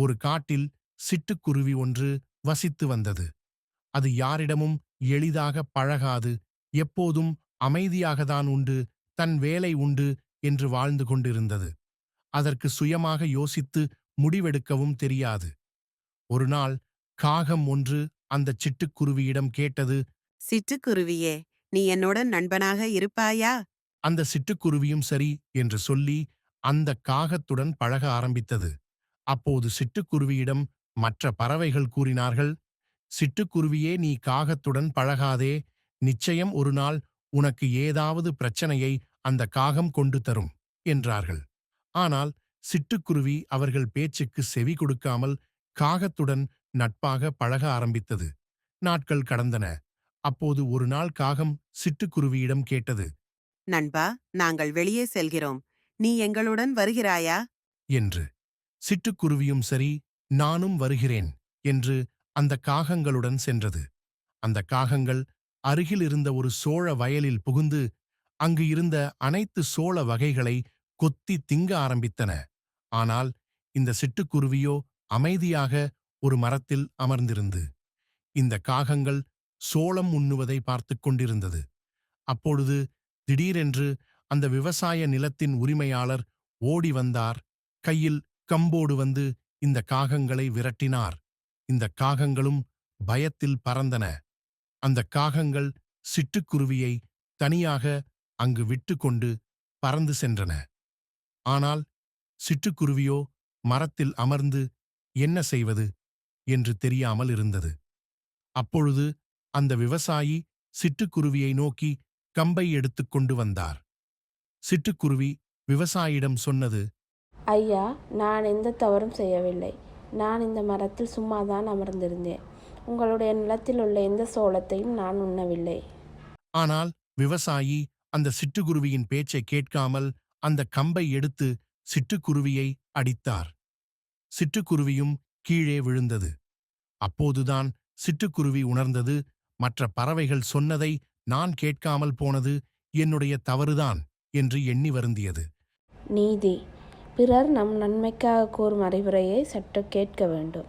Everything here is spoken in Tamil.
ஒரு காட்டில் சிட்டுக்குருவி ஒன்று வசித்து வந்தது. அது யாரிடமும் எளிதாக பழகாது, எப்போதும் அமைதியாகத்தான் உண்டு, தன் வேலை உண்டு என்று வாழ்ந்து கொண்டிருந்தது. அதற்கு சுயமாக யோசித்து முடிவெடுக்கவும் தெரியாது. ஒருநாள் காகம் ஒன்று அந்தச் சிட்டுக்குருவியிடம் கேட்டது. சிட்டுக்குருவியே, நீ என்னோட நண்பனாக இருப்பாயா? அந்த சிட்டுக்குருவியும் சரி என்று சொல்லி அந்தக் காகத்துடன் பழக ஆரம்பித்தது. அப்போது சிட்டுக்குருவியிடம் மற்ற பறவைகள் கூறினார்கள், சிட்டுக்குருவியே, நீ காகத்துடன் பழகாதே, நிச்சயம் ஒரு நாள் உனக்கு ஏதாவது பிரச்சனையை அந்த காகம் கொண்டு தரும் என்றார்கள். ஆனால் சிட்டுக்குருவி அவர்கள் பேச்சுக்கு செவி கொடுக்காமல் காகத்துடன் நட்பாக பழக ஆரம்பித்தது. நாட்கள் கடந்தன. அப்போது ஒரு நாள் காகம் சிட்டுக்குருவியிடம் கேட்டது. நண்பா, நாங்கள் வெளியே செல்கிறோம். நீ எங்களுடன் வருகிறாயா? என்று. சிட்டுக்குருவியும் சரி, நானும் வருகிறேன் என்று அந்த காகங்களுடன் சென்றது. அந்த காகங்கள் அருகில் இருந்த ஒரு சோழ வயலில் புகுந்து அங்கு இருந்த அனைத்து சோள வகைகளை கொத்தி திங்க ஆரம்பித்தன. ஆனால் இந்த சிட்டுக்குருவியோ அமைதியாக ஒரு மரத்தில் அமர்ந்திருந்து இந்த காகங்கள் சோளம் உண்ணுவதை பார்த்துக் கொண்டிருந்தது. அப்பொழுது திடீரென்று அந்த விவசாய நிலத்தின் உரிமையாளர் ஓடி வந்தார். கையில் கம்போடு வந்து இந்த காகங்களை விரட்டினார். இந்த காகங்களும் பயத்தில் பறந்தன. அந்த காகங்கள் சிட்டுக்குருவியை தனியாக அங்கு விட்டுக்கொண்டு பறந்து சென்றன. ஆனால் சிட்டுக்குருவியோ மரத்தில் அமர்ந்து என்ன செய்வது என்று தெரியாமல் இருந்தது. அப்பொழுது அந்த விவசாயி சிட்டுக்குருவியை நோக்கி கம்பை எடுத்துக்கொண்டு வந்தார். சிட்டுக்குருவி விவசாயியிடம் சொன்னது. ஐயா, நான் எந்த தவறும் செய்யவில்லை. நான் இந்த மரத்தில் சும்மாதான் அமர்ந்திருந்தேன். உங்களுடைய நிலத்தில் உள்ள எந்த சோளத்தையும் நான் உண்ணவில்லை. ஆனால் விவசாயி அந்த சிட்டுக்குருவியின் பேச்சை கேட்காமல் அந்த கம்பை எடுத்து சிட்டுக்குருவியை அடித்தார். சிட்டுக்குருவியும் கீழே விழுந்தது. அப்போதுதான் சிட்டுக்குருவி உணர்ந்தது, மற்ற பறவைகள் சொன்னதை நான் கேட்காமல் போனது என்னுடைய தவறுதான் என்று எண்ணி வருந்தியது. நீதி. பிறர் நம் நன்மைக்காக கூறும் அறிவுரையை சற்று கேட்க வேண்டும்.